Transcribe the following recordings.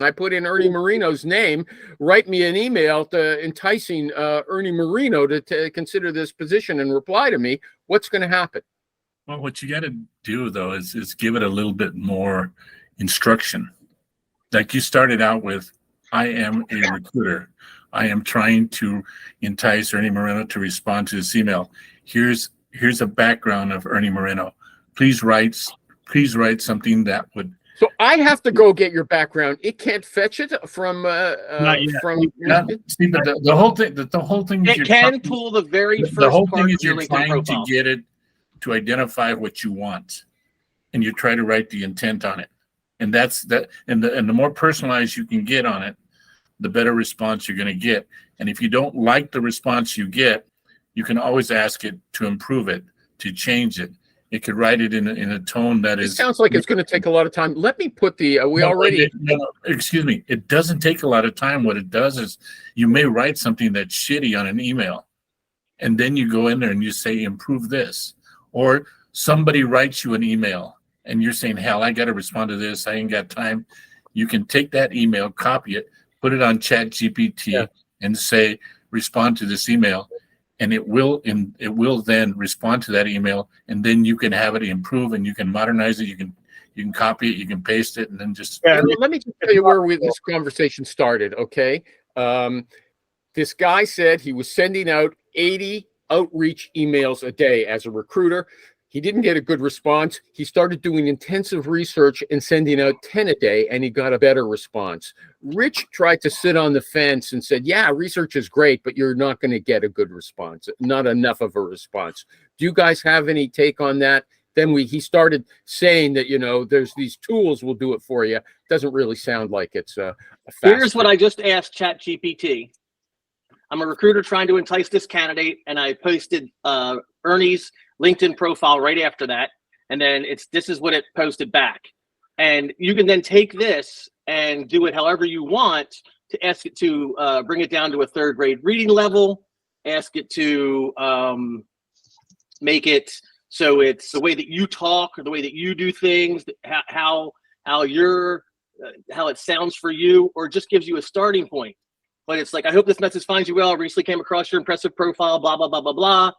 I put in Ernie Moreno's name, write me an email enticing Ernie Moreno to consider this position and reply to me, what's going to happen? Well, what you got to do, though, is give it a little bit more instruction. Like you started out with, I am a recruiter. I am trying to entice Ernie Moreno to respond to this email. Here's a background of Ernie Moreno. Please write something that would. So I have to go get your background. It can't fetch it from See, but the whole thing. It can pull the very first. The whole part thing is of your you're LinkedIn trying profile. to get it to identify what you want, and you try to write the intent on it, and that's that. And the more personalized you can get on it, the better response you're going to get. And if you don't like the response you get, you can always ask it to improve it, to change it. It could write it in a tone that is. It sounds like it's going to take a lot of time. Let me put the. Excuse me. It doesn't take a lot of time. What it does is you may write something that's shitty on an email, and then you go in there and you say, improve this. Or somebody writes you an email and you're saying, hell, I got to respond to this. I ain't got time. You can take that email, copy it, put it on ChatGPT and say, respond to this email. And it will then respond to that email, and then you can have it improve, and you can modernize it. You can copy it, you can paste it, and then just. Yeah, let me just tell you where this conversation started. Okay, this guy said he was sending out 80 outreach emails a day as a recruiter. He didn't get a good response. He started doing intensive research and sending out 10 a day, and he got a better response. Rich tried to sit on the fence and said, yeah, research is great, but you're not going to get a good response, not enough of a response. Do you guys have any take on that? Then he started saying that, there's these tools will do it for you. Doesn't really sound like it's a fast. Here's what I just asked ChatGPT. I'm a recruiter trying to entice this candidate, and I posted Ernie's LinkedIn profile right after that, and then this is what it posted back. And you can then take this and do it however you want to ask it to bring it down to a third grade reading level, ask it to make it so it's the way that you talk or the way that you do things, how it sounds for you, or just gives you a starting point. But it's like, I hope this message finds you well. I recently came across your impressive profile, blah, blah, blah, blah, blah.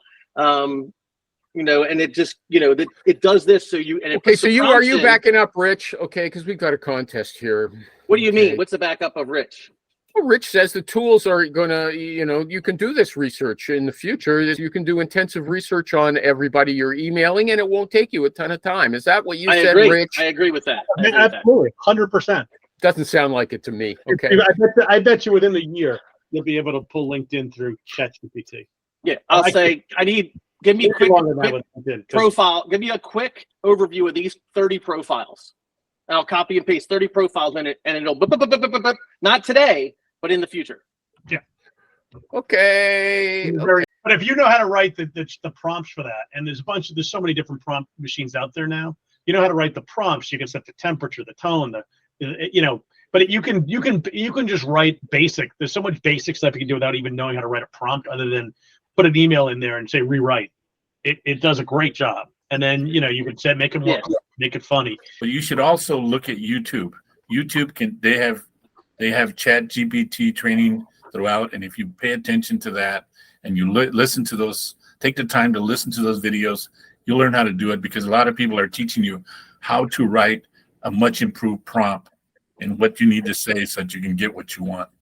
And it just, it does this. So you, and it okay. So are you backing up Rich? Okay. Cause we've got a contest here. What do you mean? What's the backup of Rich? Well, Rich says the tools are going to, you can do this research in the future. You can do intensive research on everybody you're emailing, and it won't take you a ton of time. Is that what you said, Rich? I agree with that. Absolutely. 100%. Doesn't sound like it to me. Okay. I bet you within the year you'll be able to pull LinkedIn through ChatGPT. Yeah, I'll say give me a quick profile. Give me a quick overview of these 30 profiles. And I'll copy and paste 30 profiles in it, and it'll not today, but in the future. Yeah. Okay. But if you know how to write the prompts for that, and there's so many different prompt machines out there now. You know how to write the prompts. You can set the temperature, the tone, but you can just write basic. There's so much basic stuff you can do without even knowing how to write a prompt, other than put an email in there and say rewrite. It does a great job. And then you can say make it more make it funny. But you should also look at YouTube. YouTube they have ChatGPT training throughout, and if you pay attention to that and you listen to those, take the time to listen to those videos, you'll learn how to do it, because a lot of people are teaching you how to write a much improved prompt and what you need to say so that you can get what you want.